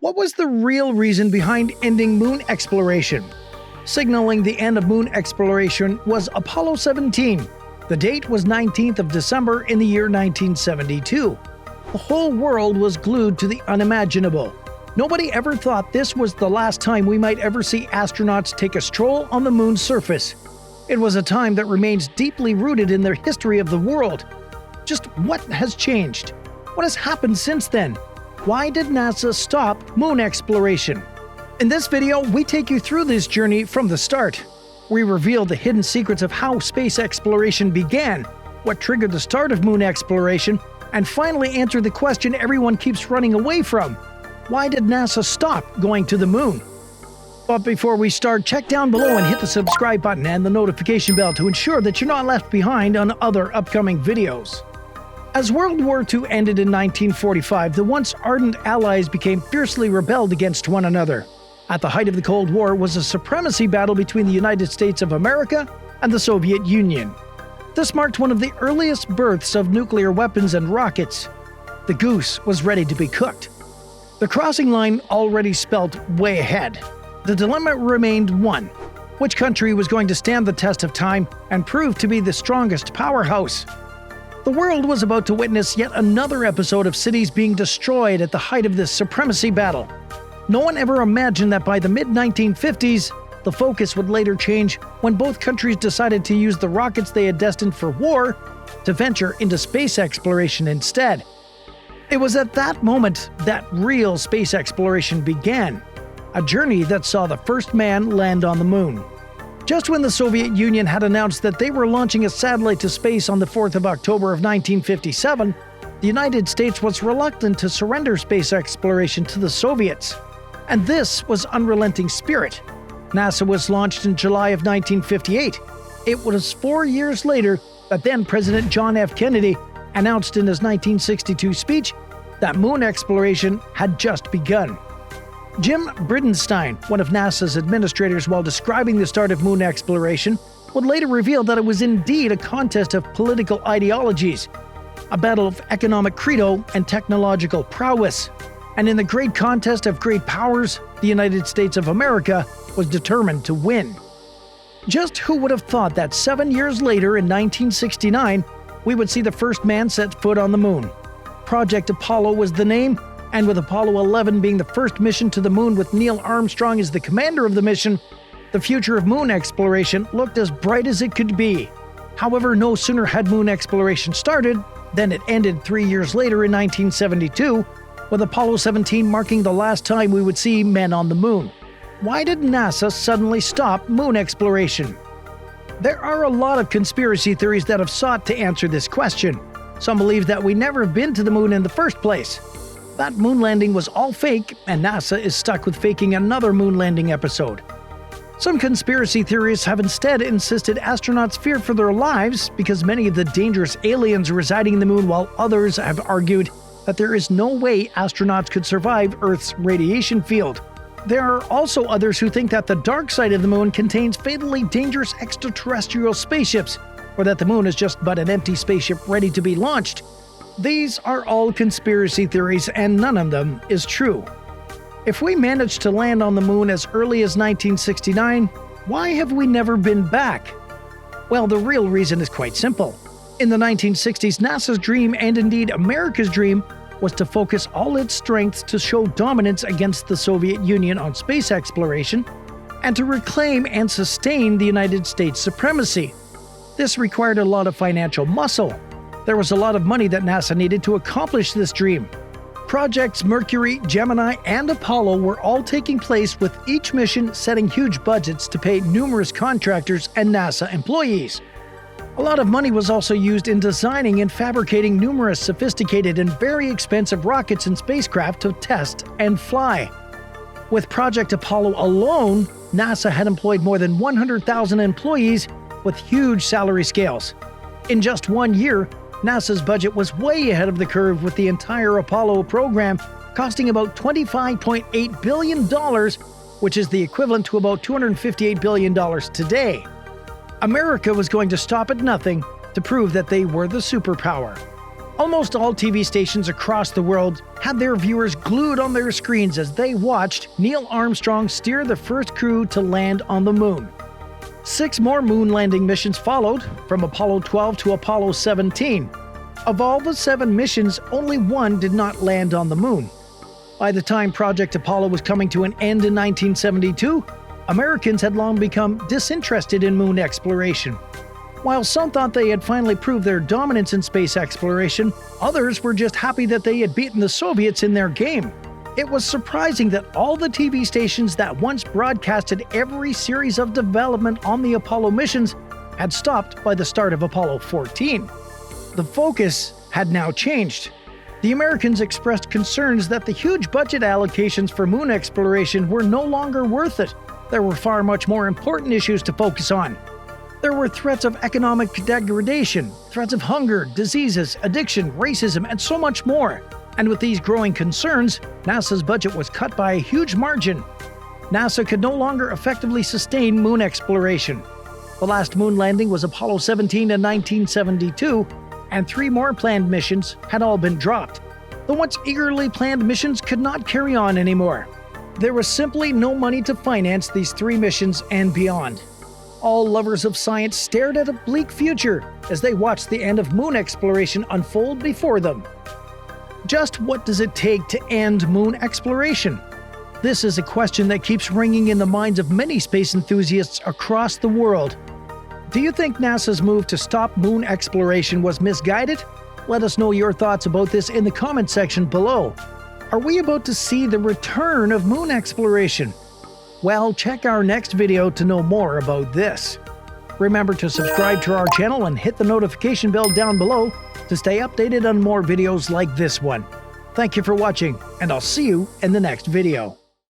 What was the real reason behind ending moon exploration? Signaling the end of moon exploration was Apollo 17. The date was 19th of December in the year 1972. The whole world was glued to the unimaginable. Nobody ever thought this was the last time we might ever see astronauts take a stroll on the moon's surface. It was a time that remains deeply rooted in the history of the world. Just what has changed? What has happened since then? Why did NASA stop moon exploration? In this video, we take you through this journey from the start. We reveal the hidden secrets of how space exploration began, what triggered the start of moon exploration, and finally answer the question everyone keeps running away from. Why did NASA stop going to the moon? But before we start, check down below and hit the subscribe button and the notification bell to ensure that you're not left behind on other upcoming videos. As World War II ended in 1945, the once ardent Allies became fiercely rebelled against one another. At the height of the Cold War was a supremacy battle between the United States of America and the Soviet Union. This marked one of the earliest births of nuclear weapons and rockets. The goose was ready to be cooked. The crossing line already spelt way ahead. The dilemma remained one: which country was going to stand the test of time and prove to be the strongest powerhouse? The world was about to witness yet another episode of cities being destroyed at the height of this supremacy battle. No one ever imagined that by the mid-1950s, the focus would later change when both countries decided to use the rockets they had destined for war to venture into space exploration instead. It was at that moment that real space exploration began, a journey that saw the first man land on the moon. Just when the Soviet Union had announced that they were launching a satellite to space on the 4th of October of 1957, the United States was reluctant to surrender space exploration to the Soviets. And this was unrelenting spirit. NASA was launched in July of 1958. It was 4 years later that then President John F. Kennedy announced in his 1962 speech that moon exploration had just begun. Jim Bridenstine, one of NASA's administrators, while describing the start of moon exploration, would later reveal that it was indeed a contest of political ideologies, a battle of economic credo and technological prowess. And in the great contest of great powers, the United States of America was determined to win. Just who would have thought that 7 years later in 1969, we would see the first man set foot on the moon? Project Apollo was the name, and with Apollo 11 being the first mission to the moon with Neil Armstrong as the commander of the mission, the future of moon exploration looked as bright as it could be. However, no sooner had moon exploration started than it ended 3 years later in 1972, with Apollo 17 marking the last time we would see men on the moon. Why did NASA suddenly stop moon exploration? There are a lot of conspiracy theories that have sought to answer this question. Some believe that we never have been to the moon in the first place. That moon landing was all fake, and NASA is stuck with faking another moon landing episode. Some conspiracy theorists have instead insisted astronauts fear for their lives because many of the dangerous aliens residing in the moon, while others have argued that there is no way astronauts could survive Earth's radiation field. There are also others who think that the dark side of the moon contains fatally dangerous extraterrestrial spaceships, or that the moon is just but an empty spaceship ready to be launched. These are all conspiracy theories, and none of them is true. If we managed to land on the moon as early as 1969, why have we never been back? Well, the real reason is quite simple. In the 1960s, NASA's dream, and indeed America's dream, was to focus all its strength to show dominance against the Soviet Union on space exploration, and to reclaim and sustain the United States supremacy. This required a lot of financial muscle. There was a lot of money that NASA needed to accomplish this dream. Projects Mercury, Gemini, and Apollo were all taking place, with each mission setting huge budgets to pay numerous contractors and NASA employees. A lot of money was also used in designing and fabricating numerous sophisticated and very expensive rockets and spacecraft to test and fly. With Project Apollo alone, NASA had employed more than 100,000 employees with huge salary scales. In just 1 year, NASA's budget was way ahead of the curve, with the entire Apollo program costing about $25.8 billion, which is the equivalent to about $258 billion today. America was going to stop at nothing to prove that they were the superpower. Almost all TV stations across the world had their viewers glued on their screens as they watched Neil Armstrong steer the first crew to land on the moon. 6 more moon landing missions followed, from Apollo 12 to Apollo 17. Of all the 7 missions, only 1 did not land on the moon. By the time Project Apollo was coming to an end in 1972, Americans had long become disinterested in moon exploration. While some thought they had finally proved their dominance in space exploration, others were just happy that they had beaten the Soviets in their game. It was surprising that all the TV stations that once broadcasted every series of development on the Apollo missions had stopped by the start of Apollo 14. The focus had now changed. The Americans expressed concerns that the huge budget allocations for moon exploration were no longer worth it. There were far much more important issues to focus on. There were threats of economic degradation, threats of hunger, diseases, addiction, racism, and so much more. And with these growing concerns, NASA's budget was cut by a huge margin. NASA could no longer effectively sustain moon exploration. The last moon landing was Apollo 17 in 1972, and 3 more planned missions had all been dropped. The once eagerly planned missions could not carry on anymore. There was simply no money to finance these 3 missions and beyond. All lovers of science stared at a bleak future as they watched the end of moon exploration unfold before them. Just what does it take to end moon exploration? This is a question that keeps ringing in the minds of many space enthusiasts across the world. Do you think NASA's move to stop moon exploration was misguided? Let us know your thoughts about this in the comment section below. Are we about to see the return of moon exploration? Well, check our next video to know more about this. Remember to subscribe to our channel and hit the notification bell down below to stay updated on more videos like this one. Thank you for watching, and I'll see you in the next video.